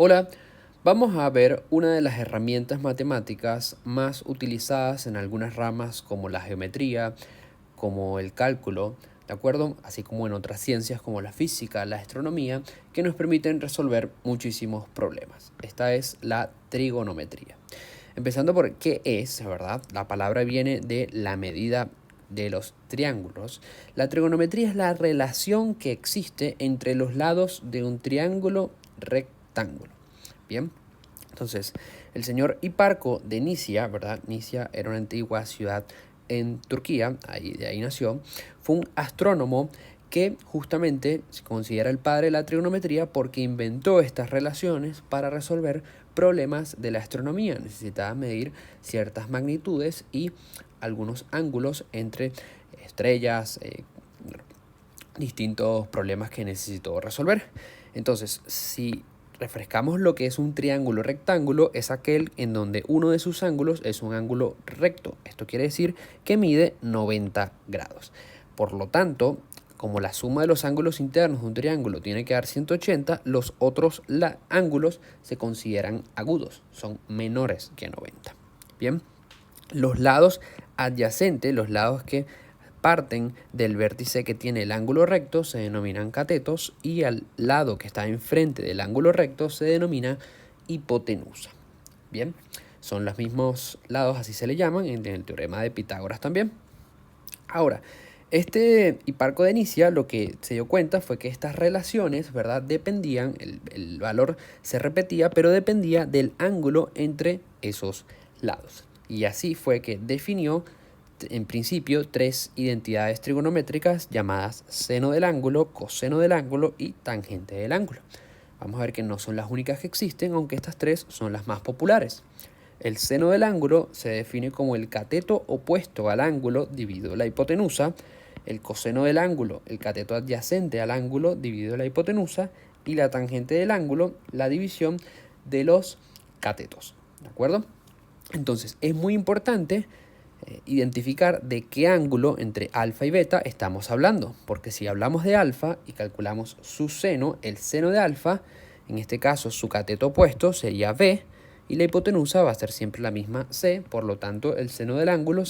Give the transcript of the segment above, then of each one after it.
Hola, vamos a ver una de las herramientas matemáticas más utilizadas en algunas ramas como la geometría, como el cálculo, ¿de acuerdo? Así como en otras ciencias como la física, la astronomía, que nos permiten resolver muchísimos problemas. Esta es la trigonometría. Empezando por qué es, ¿verdad? La palabra viene de la medida de los triángulos. La trigonometría es la relación que existe entre los lados de un triángulo rectángulo. Bien, entonces el señor Hiparco de Nicia, ¿verdad? Nicia era una antigua ciudad en Turquía, de ahí nació, fue un astrónomo que justamente se considera el padre de la trigonometría porque inventó estas relaciones para resolver problemas de la astronomía. Necesitaba medir ciertas magnitudes y algunos ángulos entre estrellas, distintos problemas que necesitó resolver. Entonces, si refrescamos lo que es un triángulo rectángulo, es aquel en donde uno de sus ángulos es un ángulo recto. Esto quiere decir que mide 90 grados. Por lo tanto, como la suma de los ángulos internos de un triángulo tiene que dar 180, los otros ángulos se consideran agudos, son menores que 90. Bien, los lados adyacentes, los lados que parten del vértice que tiene el ángulo recto, se denominan catetos, y al lado que está enfrente del ángulo recto se denomina hipotenusa. Bien, son los mismos lados, así se le llaman en el teorema de Pitágoras también. Ahora, este Hiparco de Nicia lo que se dio cuenta fue que estas relaciones, ¿verdad?, dependían, el valor se repetía, pero dependía del ángulo entre esos lados. Y así fue que definió en principio tres identidades trigonométricas llamadas seno del ángulo, coseno del ángulo y tangente del ángulo. Vamos a ver que no son las únicas que existen, aunque estas tres son las más populares. El seno del ángulo se define como el cateto opuesto al ángulo dividido la hipotenusa, el coseno del ángulo, el cateto adyacente al ángulo dividido la hipotenusa, y la tangente del ángulo, la división de los catetos. ¿De acuerdo? Entonces, es muy importante identificar de qué ángulo entre alfa y beta estamos hablando, porque si hablamos de alfa y calculamos su seno, el seno de alfa, en este caso su cateto opuesto sería b, y la hipotenusa va a ser siempre la misma c, por lo tanto el seno del ángulo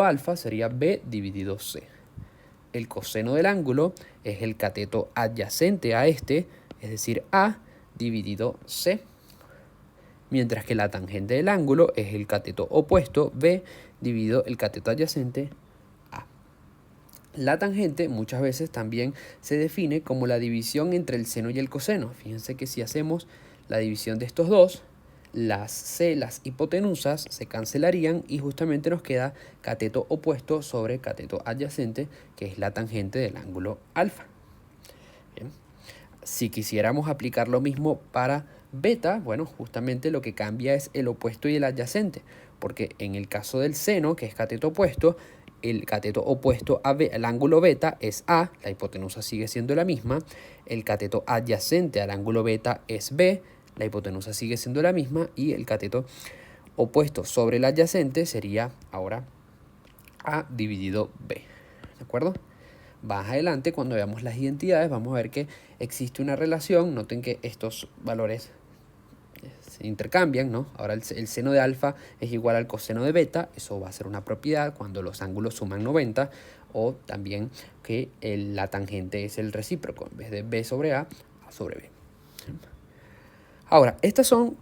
alfa sería b dividido c. El coseno del ángulo es el cateto adyacente a este, es decir, a dividido c, mientras que la tangente del ángulo es el cateto opuesto b dividido el cateto adyacente a. La tangente muchas veces también se define como la división entre el seno y el coseno. Fíjense que si hacemos la división de estos dos, las hipotenusas se cancelarían y justamente nos queda cateto opuesto sobre cateto adyacente, que es la tangente del ángulo alfa. Bien. Si quisiéramos aplicar lo mismo para beta, bueno, justamente lo que cambia es el opuesto y el adyacente, porque en el caso del seno, que es cateto opuesto, el cateto opuesto al ángulo beta es A, la hipotenusa sigue siendo la misma, el cateto adyacente al ángulo beta es B, la hipotenusa sigue siendo la misma, y el cateto opuesto sobre el adyacente sería ahora A dividido B. ¿De acuerdo? Más adelante, cuando veamos las identidades, vamos a ver que existe una relación. Noten que estos valores se intercambian, ¿no? Ahora el seno de alfa es igual al coseno de beta. Eso va a ser una propiedad cuando los ángulos suman 90. O también que la tangente es el recíproco. En vez de b sobre a sobre b. Ahora, estas son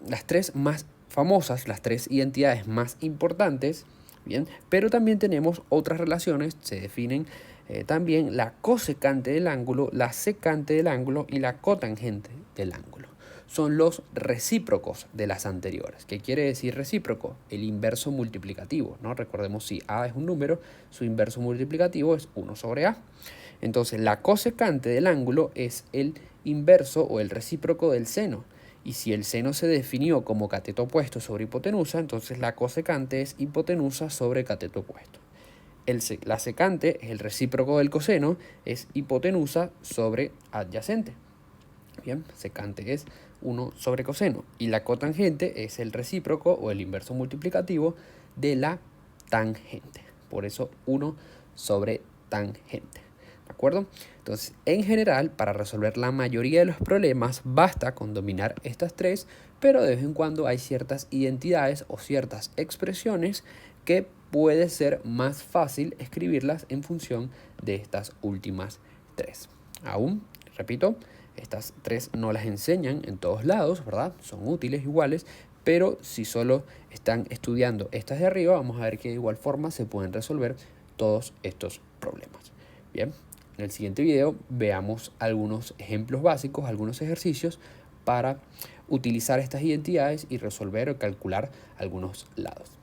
las tres más famosas, las tres identidades más importantes. Bien, pero también tenemos otras relaciones, se definen también la cosecante del ángulo, la secante del ángulo y la cotangente del ángulo. Son los recíprocos de las anteriores. ¿Qué quiere decir recíproco? El inverso multiplicativo, ¿no? Recordemos, si a es un número, su inverso multiplicativo es 1 sobre a. Entonces, la cosecante del ángulo es el inverso o el recíproco del seno. Y si el seno se definió como cateto opuesto sobre hipotenusa, entonces la cosecante es hipotenusa sobre cateto opuesto. La secante es el recíproco del coseno, es hipotenusa sobre adyacente. Bien, secante es 1 sobre coseno. Y la cotangente es el recíproco o el inverso multiplicativo de la tangente. Por eso 1 sobre tangente. ¿De acuerdo? Entonces, en general, para resolver la mayoría de los problemas, basta con dominar estas tres, pero de vez en cuando hay ciertas identidades o ciertas expresiones que puede ser más fácil escribirlas en función de estas últimas tres. Aún, repito, estas tres no las enseñan en todos lados, ¿verdad? Son útiles iguales, pero si solo están estudiando estas de arriba, vamos a ver que de igual forma se pueden resolver todos estos problemas. Bien, en el siguiente video veamos algunos ejemplos básicos, algunos ejercicios para utilizar estas identidades y resolver o calcular algunos lados.